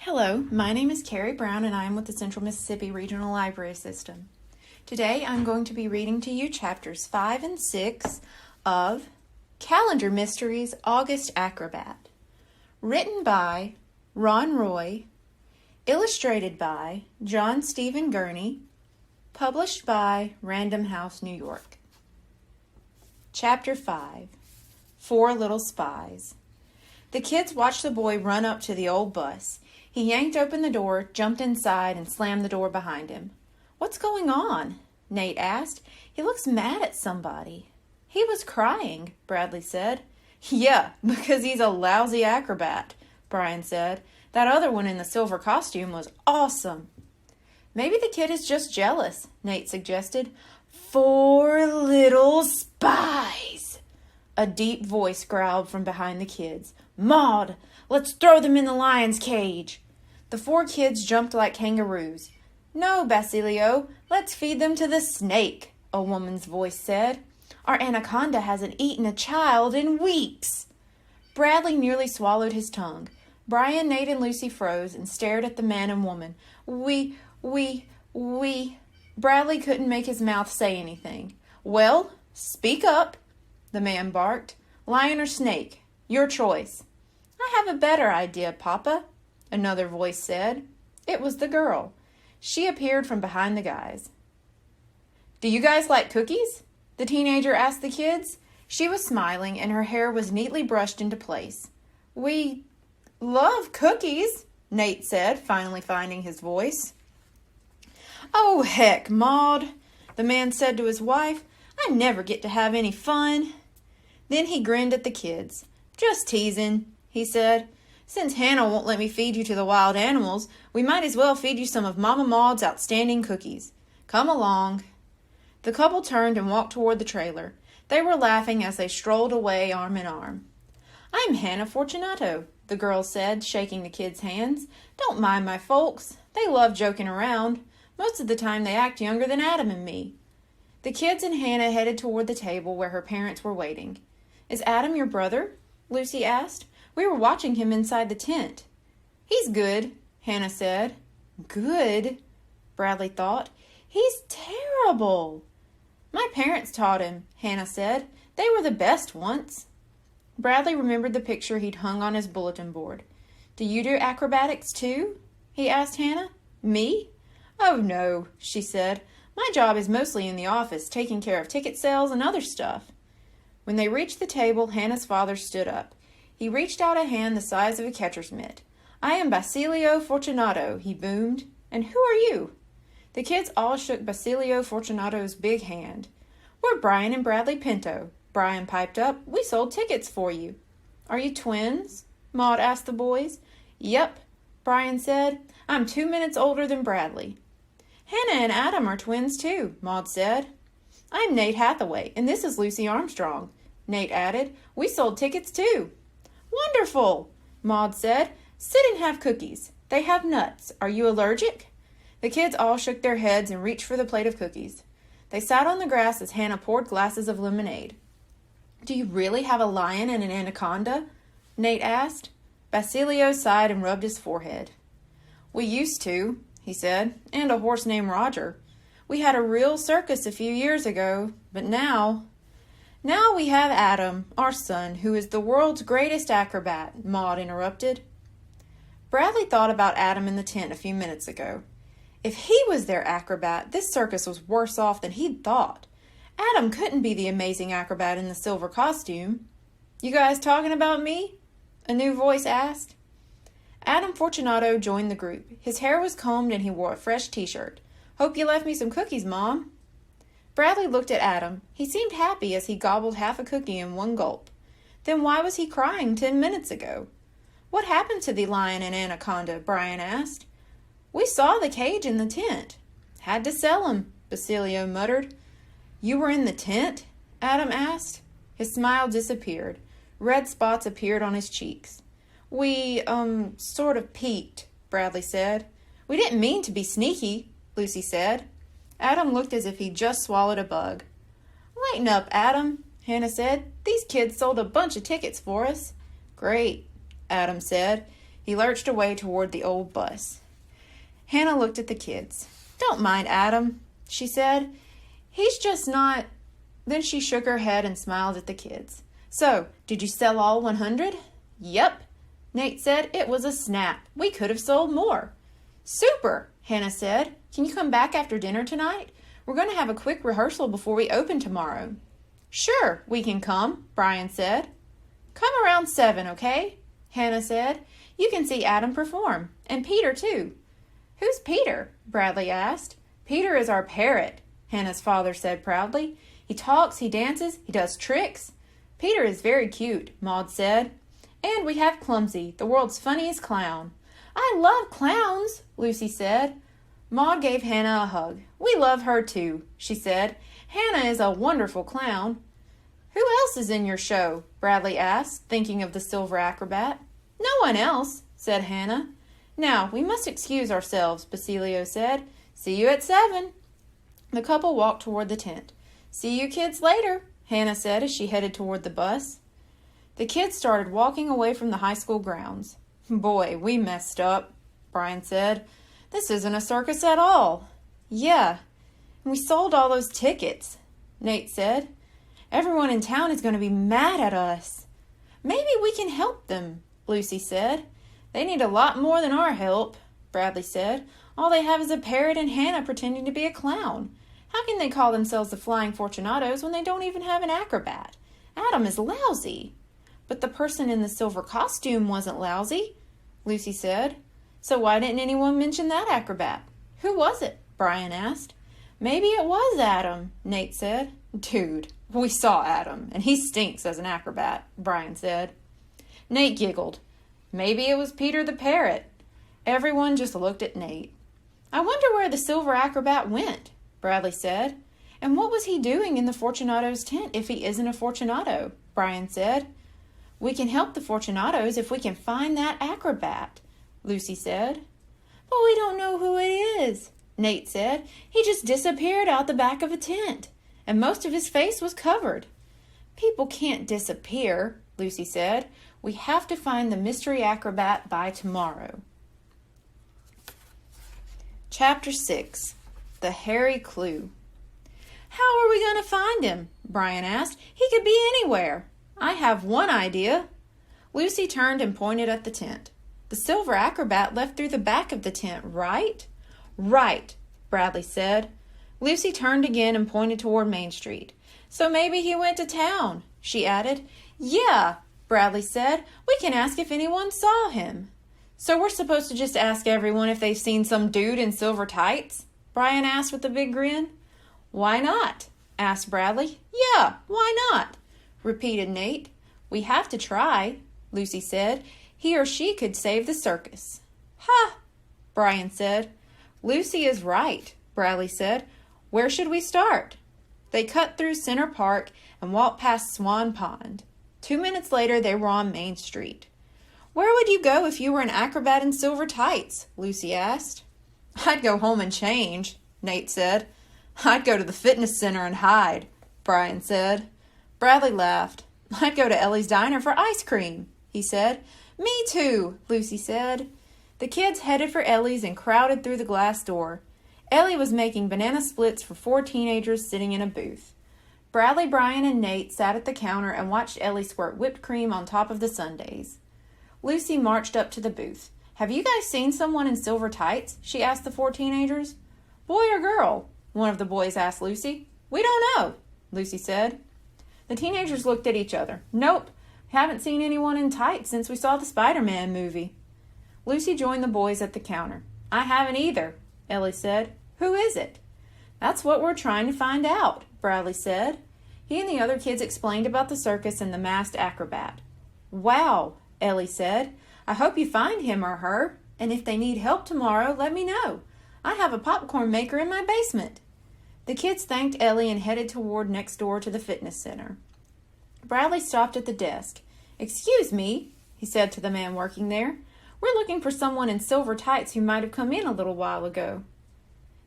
Hello, my name is Carrie Brown and I am with the Central Mississippi Regional Library System. Today I'm going to be reading to you chapters 5 and 6 of Calendar Mysteries August Acrobat. Written by Ron Roy, illustrated by John Stephen Gurney, published by Random House, New York. Chapter 5, Four Little Spies. The kids watched the boy run up to the old bus. He yanked open the door, jumped inside, and slammed the door behind him. "What's going on?" Nate asked. "He looks mad at somebody." "He was crying," Bradley said. "Yeah, because he's a lousy acrobat," Brian said. "That other one in the silver costume was awesome." "Maybe the kid is just jealous," Nate suggested. "Four little spies!" A deep voice growled from behind the kids. "Maud, let's throw them in the lion's cage." The four kids jumped like kangaroos. "No, Basilio, let's feed them to the snake," a woman's voice said. "Our anaconda hasn't eaten a child in weeks." Bradley nearly swallowed his tongue. Brian, Nate, and Lucy froze and stared at the man and woman. We... Bradley couldn't make his mouth say anything. "Well, speak up," the man barked. "Lion or snake? Your choice." "I have a better idea, Papa," another voice said. It was the girl. She appeared from behind the guys. "Do you guys like cookies?" the teenager asked the kids. She was smiling and her hair was neatly brushed into place. "We love cookies," Nate said, finally finding his voice. "Oh, heck, Maud," the man said to his wife. "I never get to have any fun." Then he grinned at the kids. "Just teasing," he said. "Since Hannah won't let me feed you to the wild animals, we might as well feed you some of Mama Maud's outstanding cookies. Come along." The couple turned and walked toward the trailer. They were laughing as they strolled away arm in arm. "I'm Hannah Fortunato," the girl said, shaking the kids' hands. "Don't mind my folks. They love joking around. Most of the time they act younger than Adam and me." The kids and Hannah headed toward the table where her parents were waiting. "Is Adam your brother?" Lucy asked. "We were watching him inside the tent." "He's good," Hannah said. "Good?" Bradley thought. "He's terrible." "My parents taught him," Hannah said. "They were the best once." Bradley remembered the picture he'd hung on his bulletin board. "Do you do acrobatics too?" he asked Hannah. "Me?" "Oh, no," she said. "My job is mostly in the office, taking care of ticket sales and other stuff." When they reached the table, Hannah's father stood up. He reached out a hand the size of a catcher's mitt. "I am Basilio Fortunato," he boomed. "And who are you?" The kids all shook Basilio Fortunato's big hand. "We're Brian and Bradley Pinto," Brian piped up. "We sold tickets for you." "Are you twins?" Maud asked the boys. "Yep," Brian said. "I'm 2 minutes older than Bradley." "Hannah and Adam are twins too," Maud said. "I'm Nate Hathaway, and this is Lucy Armstrong," Nate added. "We sold tickets too." "Wonderful," Maud said. "Sit and have cookies. They have nuts. Are you allergic?" The kids all shook their heads and reached for the plate of cookies. They sat on the grass as Hannah poured glasses of lemonade. "Do you really have a lion and an anaconda?" Nate asked. Basilio sighed and rubbed his forehead. "We used to," he said, "and a horse named Roger. We had a real circus a few years ago, but now we have Adam, our son, who is the world's greatest acrobat," Maud interrupted. Bradley thought about Adam in the tent a few minutes ago. If he was their acrobat, this circus was worse off than he'd thought. Adam couldn't be the amazing acrobat in the silver costume. "You guys talking about me?" a new voice asked. Adam Fortunato joined the group. His hair was combed and he wore a fresh t-shirt. "Hope you left me some cookies, Mom." Bradley looked at Adam. He seemed happy as he gobbled half a cookie in one gulp. Then why was he crying 10 minutes ago? "What happened to the lion and anaconda?" Brian asked. "We saw the cage in the tent." "Had to sell him," Basilio muttered. "You were in the tent?" Adam asked. His smile disappeared. Red spots appeared on his cheeks. "We, sort of peeked," Bradley said. "We didn't mean to be sneaky," Lucy said. Adam looked as if he'd just swallowed a bug. "Lighten up, Adam," Hannah said. "These kids sold a bunch of tickets for us." "Great," Adam said. He lurched away toward the old bus. Hannah looked at the kids. "Don't mind Adam," she said. "He's just not—" Then she shook her head and smiled at the kids. "So, did you sell all 100? "Yep," Nate said. "It was a snap. We could have sold more." "Super," Hannah said. "Can you come back after dinner tonight? We're going to have a quick rehearsal before we open tomorrow." "Sure, we can come," Brian said. "Come around 7, okay?" Hannah said. "You can see Adam perform, and Peter too." "Who's Peter?" Bradley asked. "Peter is our parrot," Hannah's father said proudly. "He talks, he dances, he does tricks." "Peter is very cute," Maud said. "And we have Clumsy, the world's funniest clown." "I love clowns," Lucy said. Maud gave Hannah a hug. "We love her too," she said. "Hannah is a wonderful clown." "Who else is in your show?" Bradley asked, thinking of the silver acrobat. "No one else," said Hannah. "Now, we must excuse ourselves," Basilio said. "See you at 7. The couple walked toward the tent. "See you kids later," Hannah said as she headed toward the bus. The kids started walking away from the high school grounds. "Boy, we messed up," Brian said. "This isn't a circus at all." "Yeah, and we sold all those tickets," Nate said. "Everyone in town is going to be mad at us." "Maybe we can help them," Lucy said. "They need a lot more than our help," Bradley said. "All they have is a parrot and Hannah pretending to be a clown. How can they call themselves the Flying Fortunatos when they don't even have an acrobat? Adam is lousy." "But the person in the silver costume wasn't lousy," Lucy said. "So why didn't anyone mention that acrobat?" "Who was it?" Brian asked. "Maybe it was Adam," Nate said. "Dude, we saw Adam, and he stinks as an acrobat," Brian said. Nate giggled. "Maybe it was Peter the parrot." Everyone just looked at Nate. "I wonder where the silver acrobat went," Bradley said. "And what was he doing in the Fortunato's tent if he isn't a Fortunato?" Brian said. "We can help the Fortunatos if we can find that acrobat," Lucy said. "But we don't know who it is," Nate said. "He just disappeared out the back of a tent, and most of his face was covered." "People can't disappear," Lucy said. "We have to find the mystery acrobat by tomorrow." Chapter 6. The Hairy Clue. "How are we going to find him?" Brian asked. "He could be anywhere." "I have one idea." Lucy turned and pointed at the tent. "The silver acrobat left through the back of the tent, right?" "Right," Bradley said. Lucy turned again and pointed toward Main Street. "So maybe he went to town," she added. "Yeah," Bradley said. "We can ask if anyone saw him." "So we're supposed to just ask everyone if they've seen some dude in silver tights?" Brian asked with a big grin. "Why not?" asked Bradley. "Yeah, why not?" repeated Nate. "We have to try," Lucy said. "He or she could save the circus." "Ha!" Brian said. "Lucy is right," Bradley said. "Where should we start?" They cut through Center Park and walked past Swan Pond. 2 minutes later, they were on Main Street. "Where would you go if you were an acrobat in silver tights?" Lucy asked. "I'd go home and change," Nate said. "I'd go to the fitness center and hide," Brian said. Bradley laughed. "I'd go to Ellie's Diner for ice cream," he said. "Me too," Lucy said. The kids headed for Ellie's and crowded through the glass door. Ellie was making banana splits for 4 teenagers sitting in a booth. Bradley, Brian, and Nate sat at the counter and watched Ellie squirt whipped cream on top of the sundaes. Lucy marched up to the booth. "Have you guys seen someone in silver tights?" she asked the 4 teenagers. "Boy or girl?" one of the boys asked Lucy. "We don't know," Lucy said. The teenagers looked at each other. "Nope, haven't seen anyone in tights since we saw the Spider-Man movie." Lucy joined the boys at the counter. "I haven't either," Ellie said. "Who is it?" "That's what we're trying to find out," Bradley said. He and the other kids explained about the circus and the masked acrobat. "Wow," Ellie said. "I hope you find him or her, and if they need help tomorrow, let me know. I have a popcorn maker in my basement." The kids thanked Ellie and headed toward next door to the fitness center. Bradley stopped at the desk. "Excuse me," he said to the man working there. "We're looking for someone in silver tights who might have come in a little while ago."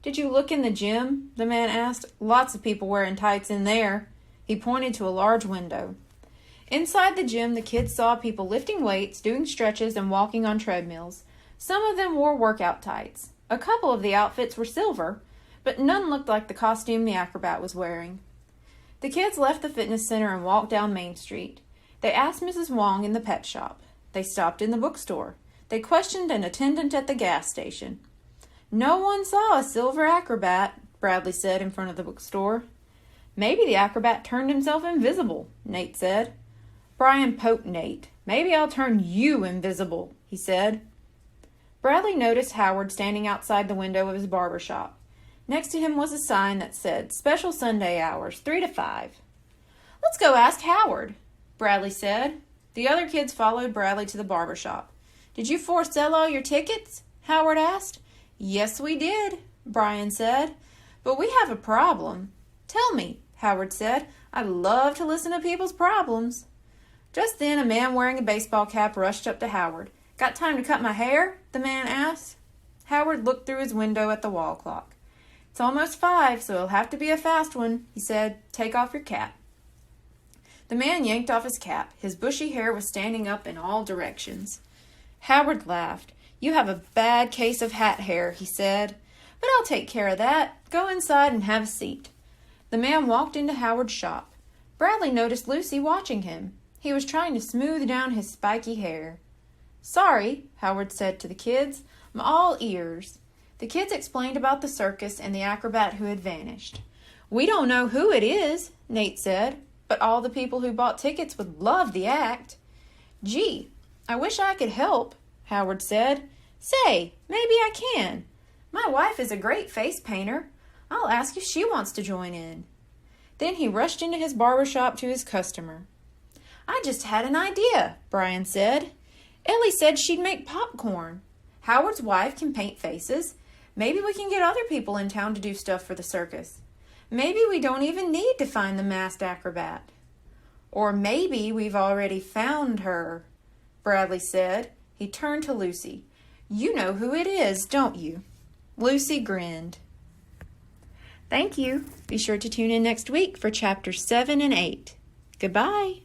"Did you look in the gym?" the man asked. "Lots of people wearing tights in there." He pointed to a large window. Inside the gym, the kids saw people lifting weights, doing stretches, and walking on treadmills. Some of them wore workout tights. A couple of the outfits were silver, but none looked like the costume the acrobat was wearing. The kids left the fitness center and walked down Main Street. They asked Mrs. Wong in the pet shop. They stopped in the bookstore. They questioned an attendant at the gas station. No one saw a silver acrobat, Bradley said in front of the bookstore. Maybe the acrobat turned himself invisible, Nate said. Brian poked Nate. Maybe I'll turn you invisible, he said. Bradley noticed Howard standing outside the window of his barber shop. Next to him was a sign that said, Special Sunday hours, 3 to 5. Let's go ask Howard, Bradley said. The other kids followed Bradley to the barber shop. Did you sell all your tickets? Howard asked. Yes, we did, Brian said. But we have a problem. Tell me, Howard said. I love to listen to people's problems. Just then, a man wearing a baseball cap rushed up to Howard. Got time to cut my hair? The man asked. Howard looked through his window at the wall clock. It's almost 5, so it'll have to be a fast one, he said. Take off your cap. The man yanked off his cap. His bushy hair was standing up in all directions. Howard laughed. You have a bad case of hat hair, he said. But I'll take care of that. Go inside and have a seat. The man walked into Howard's shop. Bradley noticed Lucy watching him. He was trying to smooth down his spiky hair. Sorry, Howard said to the kids. I'm all ears. The kids explained about the circus and the acrobat who had vanished. We don't know who it is, Nate said, but all the people who bought tickets would love the act. Gee, I wish I could help, Howard said. Say, maybe I can. My wife is a great face painter. I'll ask if she wants to join in. Then he rushed into his barber shop to his customer. I just had an idea, Brian said. Ellie said she'd make popcorn. Howard's wife can paint faces. Maybe we can get other people in town to do stuff for the circus. Maybe we don't even need to find the masked acrobat. Or maybe we've already found her, Bradley said. He turned to Lucy. You know who it is, don't you? Lucy grinned. Thank you. Be sure to tune in next week for chapters 7 and 8. Goodbye.